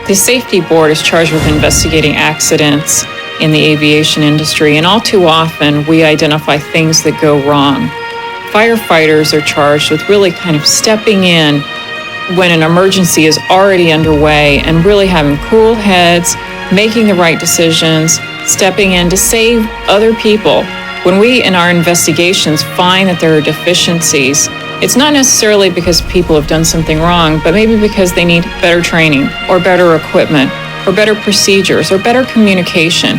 The safety board is charged with investigating accidents in the aviation industry, and all too often we identify things that go wrong. Firefighters are charged with really kind of stepping in when an emergency is already underway and really having cool heads, making the right decisions, stepping in to save other people. When we, in our investigations, find that there are deficiencies, it's not necessarily because people have done something wrong, but maybe because they need better training or better equipment or better procedures or better communication.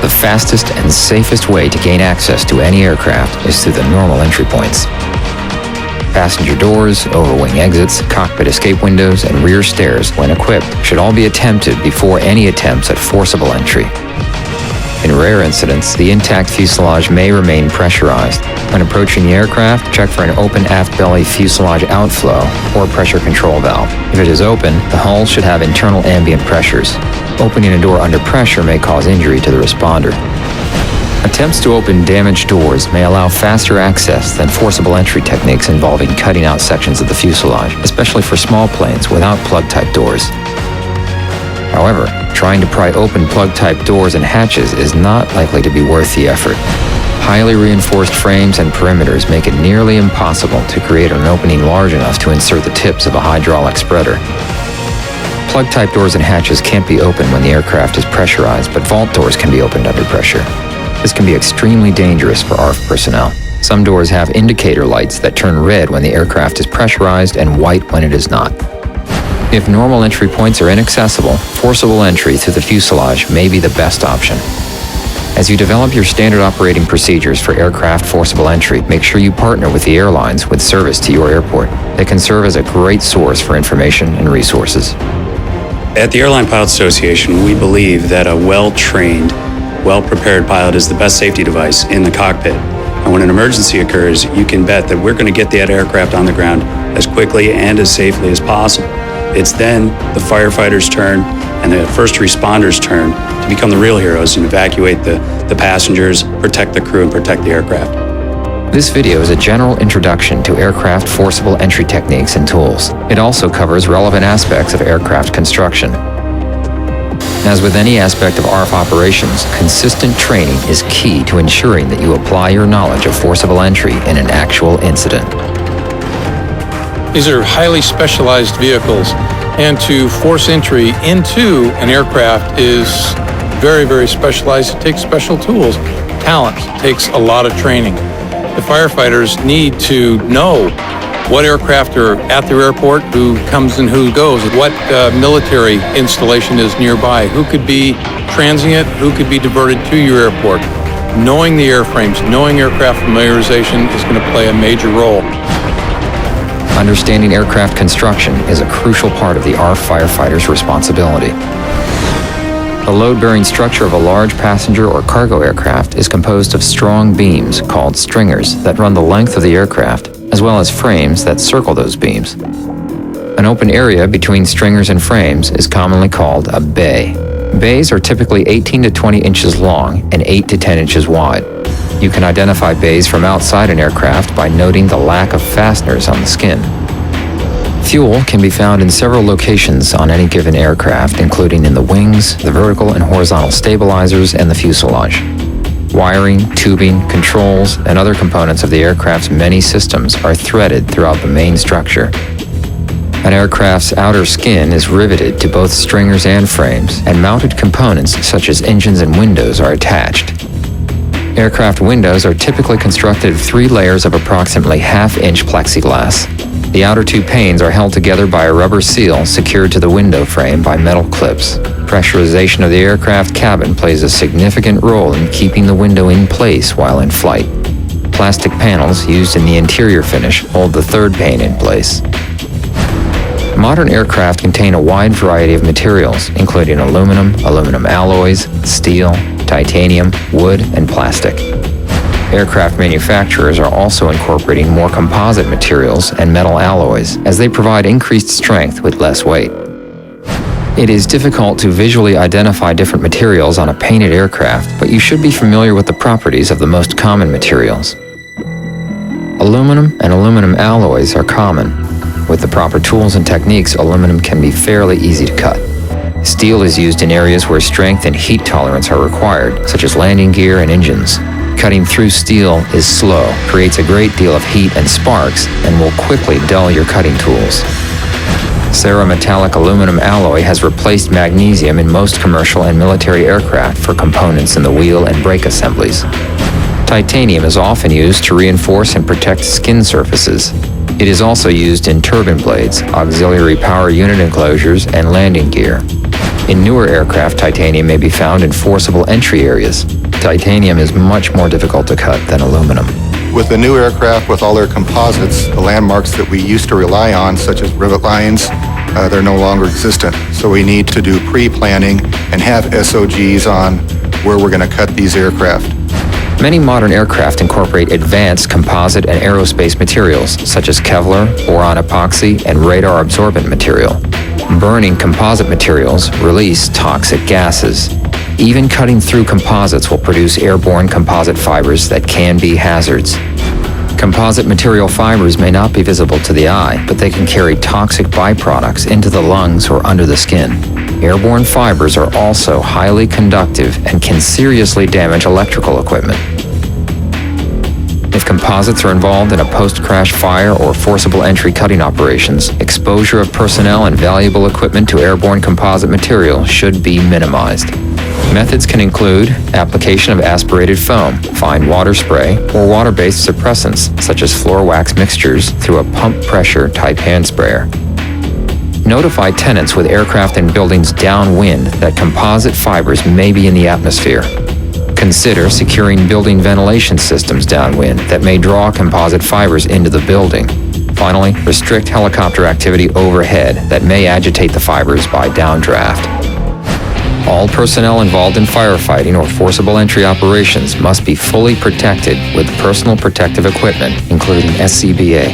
The fastest and safest way to gain access to any aircraft is through the normal entry points. Passenger doors, overwing exits, cockpit escape windows, and rear stairs, when equipped, should all be attempted before any attempts at forcible entry. In rare incidents, the intact fuselage may remain pressurized. When approaching the aircraft, check for an open aft belly fuselage outflow or pressure control valve. If it is open, the hull should have internal ambient pressures. Opening a door under pressure may cause injury to the responder. Attempts to open damaged doors may allow faster access than forcible entry techniques involving cutting out sections of the fuselage, especially for small planes without plug-type doors. However, trying to pry open plug-type doors and hatches is not likely to be worth the effort. Highly reinforced frames and perimeters make it nearly impossible to create an opening large enough to insert the tips of a hydraulic spreader. Plug-type doors and hatches can't be opened when the aircraft is pressurized, but vault doors can be opened under pressure. This can be extremely dangerous for ARFF personnel. Some doors have indicator lights that turn red when the aircraft is pressurized and white when it is not. If normal entry points are inaccessible, forcible entry through the fuselage may be the best option. As you develop your standard operating procedures for aircraft forcible entry, make sure you partner with the airlines with service to your airport. They can serve as a great source for information and resources. At the Airline Pilots Association, we believe that a well-trained, well-prepared pilot is the best safety device in the cockpit. And when an emergency occurs, you can bet that we're going to get that aircraft on the ground as quickly and as safely as possible. It's then the firefighters' turn and the first responders' turn to become the real heroes and evacuate the passengers, protect the crew, and protect the aircraft. This video is a general introduction to aircraft forcible entry techniques and tools. It also covers relevant aspects of aircraft construction. As with any aspect of ARFF operations, consistent training is key to ensuring that you apply your knowledge of forcible entry in an actual incident. These are highly specialized vehicles, and to force entry into an aircraft is very, very specialized. It takes special tools, talent, it takes a lot of training. The firefighters need to know what aircraft are at their airport, who comes and who goes, what military installation is nearby, who could be transient, who could be diverted to your airport. Knowing the airframes, knowing aircraft familiarization is going to play a major role. Understanding aircraft construction is a crucial part of the ARFF firefighter's responsibility. The load-bearing structure of a large passenger or cargo aircraft is composed of strong beams called stringers that run the length of the aircraft, as well as frames that circle those beams. An open area between stringers and frames is commonly called a bay. Bays are typically 18 to 20 inches long and 8 to 10 inches wide. You can identify bays from outside an aircraft by noting the lack of fasteners on the skin. Fuel can be found in several locations on any given aircraft, including in the wings, the vertical and horizontal stabilizers, and the fuselage. Wiring, tubing, controls, and other components of the aircraft's many systems are threaded throughout the main structure. An aircraft's outer skin is riveted to both stringers and frames, and mounted components such as engines and windows are attached. Aircraft windows are typically constructed of 3 layers of approximately half-inch plexiglass. The outer 2 panes are held together by a rubber seal secured to the window frame by metal clips. Pressurization of the aircraft cabin plays a significant role in keeping the window in place while in flight. Plastic panels used in the interior finish hold the 3rd pane in place. Modern aircraft contain a wide variety of materials, including aluminum, aluminum alloys, steel, titanium, wood, and plastic. Aircraft manufacturers are also incorporating more composite materials and metal alloys as they provide increased strength with less weight. It is difficult to visually identify different materials on a painted aircraft, but you should be familiar with the properties of the most common materials. Aluminum and aluminum alloys are common, With the proper tools and techniques, aluminum can be fairly easy to cut. Steel is used in areas where strength and heat tolerance are required, such as landing gear and engines. Cutting through steel is slow, creates a great deal of heat and sparks, and will quickly dull your cutting tools. Cerametallic aluminum alloy has replaced magnesium in most commercial and military aircraft for components in the wheel and brake assemblies. Titanium is often used to reinforce and protect skin surfaces. It is also used in turbine blades, auxiliary power unit enclosures, and landing gear. In newer aircraft, titanium may be found in forcible entry areas. Titanium is much more difficult to cut than aluminum. With the new aircraft, with all their composites, the landmarks that we used to rely on, such as rivet lines, they're no longer existent. So we need to do pre-planning and have SOGs on where we're going to cut these aircraft. Many modern aircraft incorporate advanced composite and aerospace materials, such as Kevlar, boron epoxy, and radar absorbent material. Burning composite materials release toxic gases. Even cutting through composites will produce airborne composite fibers that can be hazards. Composite material fibers may not be visible to the eye, but they can carry toxic byproducts into the lungs or under the skin. Airborne fibers are also highly conductive and can seriously damage electrical equipment. If composites are involved in a post-crash fire or forcible entry cutting operations, exposure of personnel and valuable equipment to airborne composite material should be minimized. Methods can include application of aspirated foam, fine water spray, or water-based suppressants, such as floor wax mixtures, through a pump pressure type hand sprayer. Notify tenants with aircraft and buildings downwind that composite fibers may be in the atmosphere. Consider securing building ventilation systems downwind that may draw composite fibers into the building. Finally, restrict helicopter activity overhead that may agitate the fibers by downdraft. All personnel involved in firefighting or forcible entry operations must be fully protected with personal protective equipment, including SCBA.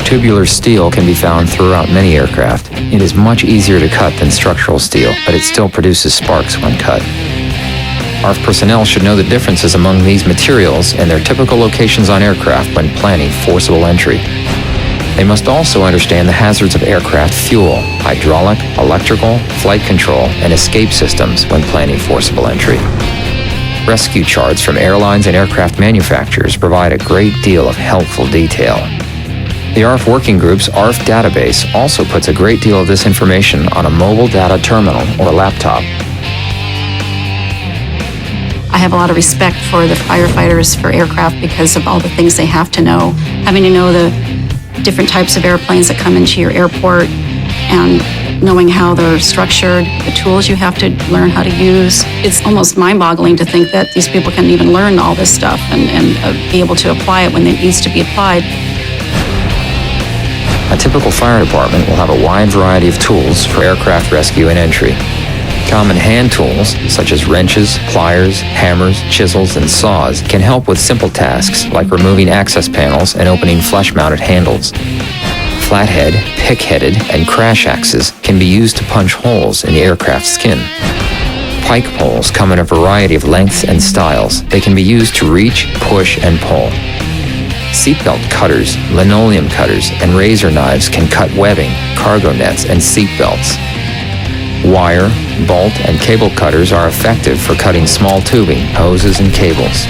Tubular steel can be found throughout many aircraft. It is much easier to cut than structural steel, but it still produces sparks when cut. ARFF personnel should know the differences among these materials and their typical locations on aircraft when planning forcible entry. They must also understand the hazards of aircraft fuel, hydraulic, electrical, flight control, and escape systems when planning forcible entry. Rescue charts from airlines and aircraft manufacturers provide a great deal of helpful detail. The ARFF Working Group's ARFF database also puts a great deal of this information on a mobile data terminal or laptop. I have a lot of respect for the firefighters for aircraft because of all the things they have to know. Having to know the different types of airplanes that come into your airport and knowing how they're structured, the tools you have to learn how to use. It's almost mind-boggling to think that these people can even learn all this stuff and be able to apply it when it needs to be applied. A typical fire department will have a wide variety of tools for aircraft rescue and entry. Common hand tools, such as wrenches, pliers, hammers, chisels, and saws, can help with simple tasks like removing access panels and opening flush-mounted handles. Flathead, pick-headed, and crash axes can be used to punch holes in the aircraft skin. Pike poles come in a variety of lengths and styles. They can be used to reach, push, and pull. Seatbelt cutters, linoleum cutters, and razor knives can cut webbing, cargo nets, and seatbelts. Wire, bolt, and cable cutters are effective for cutting small tubing, hoses, and cables.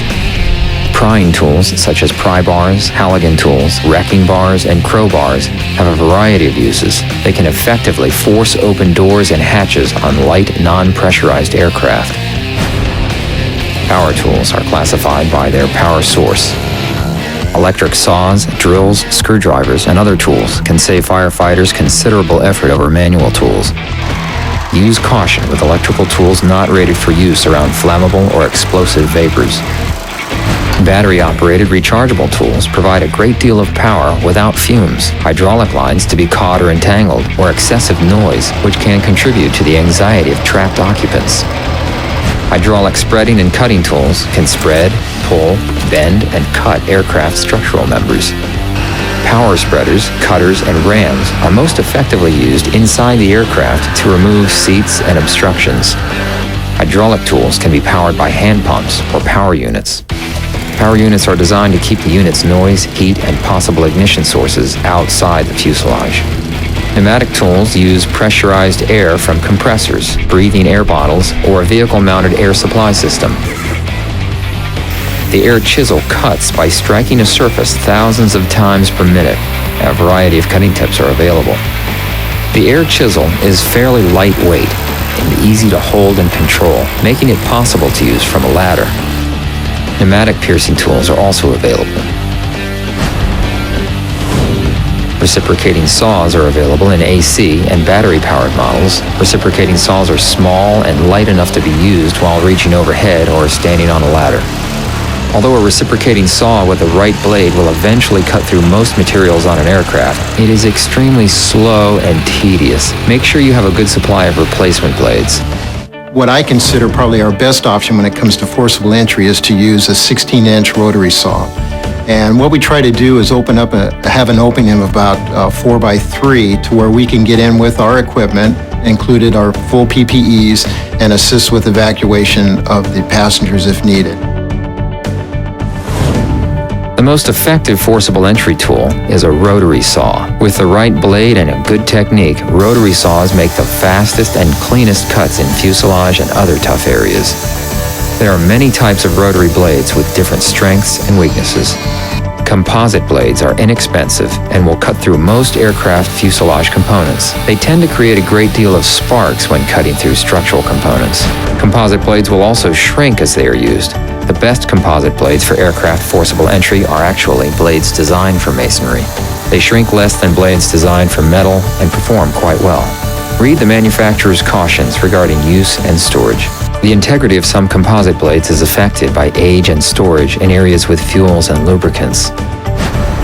Prying tools such as pry bars, Halligan tools, wrecking bars, and crowbars have a variety of uses. They can effectively force open doors and hatches on light, non-pressurized aircraft. Power tools are classified by their power source. Electric saws, drills, screwdrivers, and other tools can save firefighters considerable effort over manual tools. Use caution with electrical tools not rated for use around flammable or explosive vapors. Battery-operated rechargeable tools provide a great deal of power without fumes, hydraulic lines to be caught or entangled, or excessive noise, which can contribute to the anxiety of trapped occupants. Hydraulic spreading and cutting tools can spread, pull, bend, and cut aircraft structural members. Power spreaders, cutters, and rams are most effectively used inside the aircraft to remove seats and obstructions. Hydraulic tools can be powered by hand pumps or power units. Power units are designed to keep the unit's noise, heat, and possible ignition sources outside the fuselage. Pneumatic tools use pressurized air from compressors, breathing air bottles, or a vehicle-mounted air supply system. The air chisel cuts by striking a surface thousands of times per minute. A variety of cutting tips are available. The air chisel is fairly lightweight and easy to hold and control, making it possible to use from a ladder. Pneumatic piercing tools are also available. Reciprocating saws are available in AC and battery-powered models. Reciprocating saws are small and light enough to be used while reaching overhead or standing on a ladder. Although a reciprocating saw with the right blade will eventually cut through most materials on an aircraft, it is extremely slow and tedious. Make sure you have a good supply of replacement blades. What I consider probably our best option when it comes to forcible entry is to use a 16-inch rotary saw. And what we try to do is have an opening of about 4 by 3 to where we can get in with our equipment, included our full PPEs, and assist with evacuation of the passengers if needed. The most effective forcible entry tool is a rotary saw. With the right blade and a good technique, rotary saws make the fastest and cleanest cuts in fuselage and other tough areas. There are many types of rotary blades with different strengths and weaknesses. Composite blades are inexpensive and will cut through most aircraft fuselage components. They tend to create a great deal of sparks when cutting through structural components. Composite blades will also shrink as they are used. The best composite blades for aircraft forcible entry are actually blades designed for masonry. They shrink less than blades designed for metal and perform quite well. Read the manufacturer's cautions regarding use and storage. The integrity of some composite blades is affected by age and storage in areas with fuels and lubricants.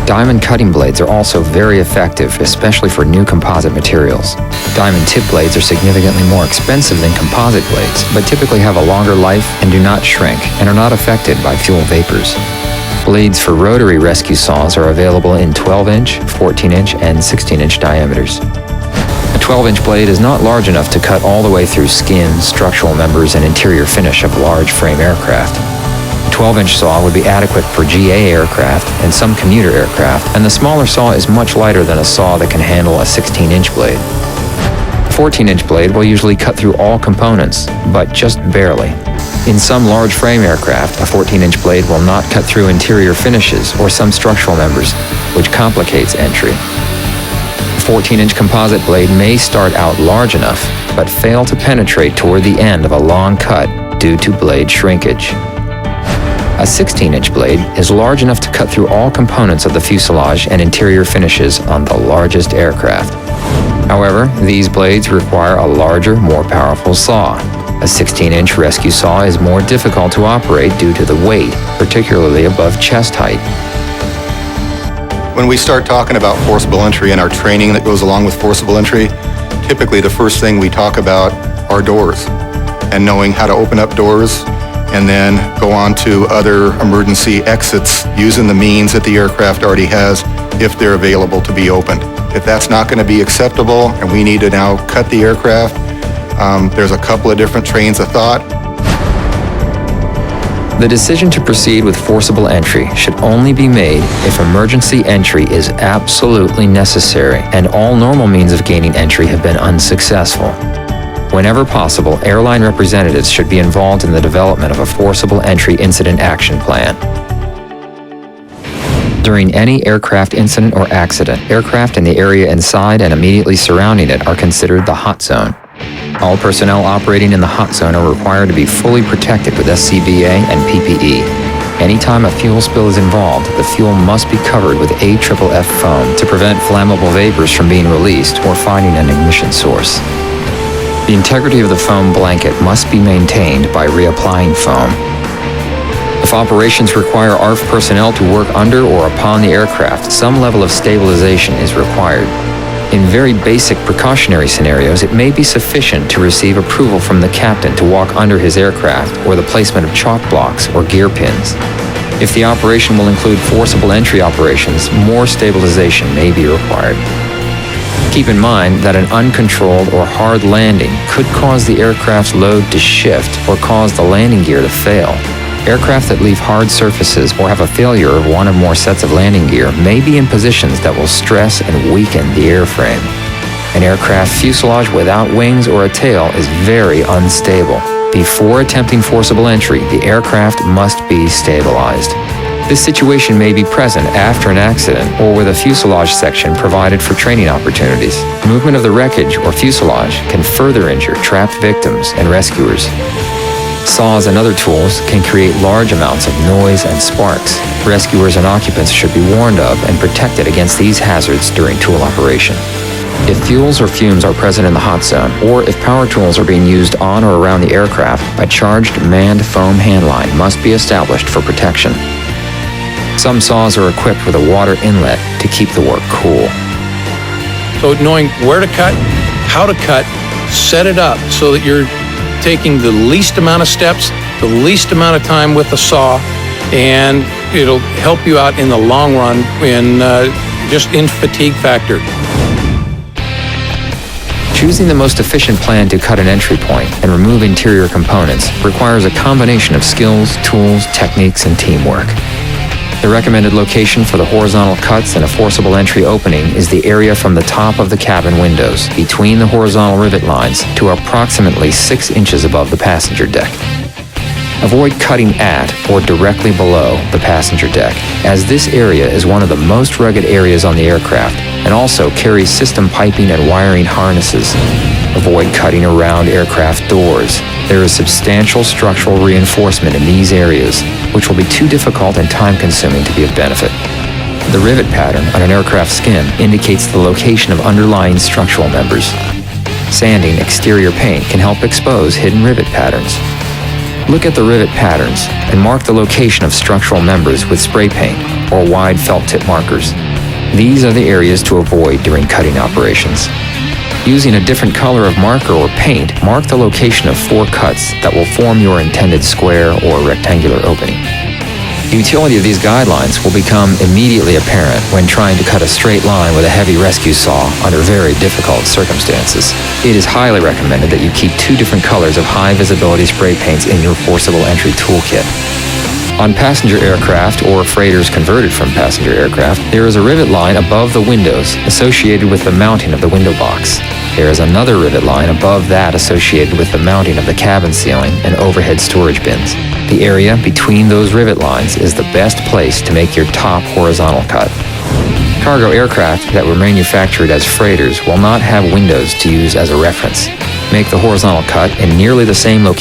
Diamond cutting blades are also very effective, especially for new composite materials. Diamond tip blades are significantly more expensive than composite blades, but typically have a longer life and do not shrink and are not affected by fuel vapors. Blades for rotary rescue saws are available in 12-inch, 14-inch, and 16-inch diameters. A 12-inch blade is not large enough to cut all the way through skin, structural members, and interior finish of large frame aircraft. A 12-inch saw would be adequate for GA aircraft and some commuter aircraft, and the smaller saw is much lighter than a saw that can handle a 16-inch blade. A 14-inch blade will usually cut through all components, but just barely. In some large frame aircraft, a 14-inch blade will not cut through interior finishes or some structural members, which complicates entry. A 14-inch composite blade may start out large enough, but fail to penetrate toward the end of a long cut due to blade shrinkage. A 16-inch blade is large enough to cut through all components of the fuselage and interior finishes on the largest aircraft. However, these blades require a larger, more powerful saw. A 16-inch rescue saw is more difficult to operate due to the weight, particularly above chest height. When we start talking about forcible entry and our training that goes along with forcible entry, typically the first thing we talk about are doors and knowing how to open up doors and then go on to other emergency exits using the means that the aircraft already has if they're available to be opened. If that's not going to be acceptable and we need to now cut the aircraft, there's a couple of different trains of thought. The decision to proceed with forcible entry should only be made if emergency entry is absolutely necessary and all normal means of gaining entry have been unsuccessful. Whenever possible, airline representatives should be involved in the development of a forcible entry incident action plan. During any aircraft incident or accident, aircraft in the area inside and immediately surrounding it are considered the hot zone. All personnel operating in the hot zone are required to be fully protected with SCBA and PPE. Anytime a fuel spill is involved, the fuel must be covered with ARFF foam to prevent flammable vapors from being released or finding an ignition source. The integrity of the foam blanket must be maintained by reapplying foam. If operations require ARFF personnel to work under or upon the aircraft, some level of stabilization is required. In very basic precautionary scenarios, it may be sufficient to receive approval from the captain to walk under his aircraft or the placement of chalk blocks or gear pins. If the operation will include forcible entry operations, more stabilization may be required. Keep in mind that an uncontrolled or hard landing could cause the aircraft's load to shift or cause the landing gear to fail. Aircraft that leave hard surfaces or have a failure of one or more sets of landing gear may be in positions that will stress and weaken the airframe. An aircraft fuselage without wings or a tail is very unstable. Before attempting forcible entry, the aircraft must be stabilized. This situation may be present after an accident or with a fuselage section provided for training opportunities. Movement of the wreckage or fuselage can further injure trapped victims and rescuers. Saws and other tools can create large amounts of noise and sparks. Rescuers and occupants should be warned of and protected against these hazards during tool operation. If fuels or fumes are present in the hot zone, or if power tools are being used on or around the aircraft, a charged manned foam handline must be established for protection. Some saws are equipped with a water inlet to keep the work cool. So knowing where to cut, how to cut, set it up so that you're taking the least amount of steps, the least amount of time with the saw, and it'll help you out in the long run just in fatigue factor. Choosing the most efficient plan to cut an entry point and remove interior components requires a combination of skills, tools, techniques, and teamwork. The recommended location for the horizontal cuts in a forcible entry opening is the area from the top of the cabin windows, between the horizontal rivet lines, to approximately 6 inches above the passenger deck. Avoid cutting at or directly below the passenger deck, as this area is one of the most rugged areas on the aircraft and also carries system piping and wiring harnesses. Avoid cutting around aircraft doors. There is substantial structural reinforcement in these areas, which will be too difficult and time-consuming to be of benefit. The rivet pattern on an aircraft skin indicates the location of underlying structural members. Sanding exterior paint can help expose hidden rivet patterns. Look at the rivet patterns and mark the location of structural members with spray paint or wide felt tip markers. These are the areas to avoid during cutting operations. Using a different color of marker or paint, mark the location of 4 cuts that will form your intended square or rectangular opening. The utility of these guidelines will become immediately apparent when trying to cut a straight line with a heavy rescue saw under very difficult circumstances. It is highly recommended that you keep 2 different colors of high visibility spray paints in your forcible entry toolkit. On passenger aircraft or freighters converted from passenger aircraft, there is a rivet line above the windows associated with the mounting of the window box. There is another rivet line above that associated with the mounting of the cabin ceiling and overhead storage bins. The area between those rivet lines is the best place to make your top horizontal cut. Cargo aircraft that were manufactured as freighters will not have windows to use as a reference. Make the horizontal cut in nearly the same location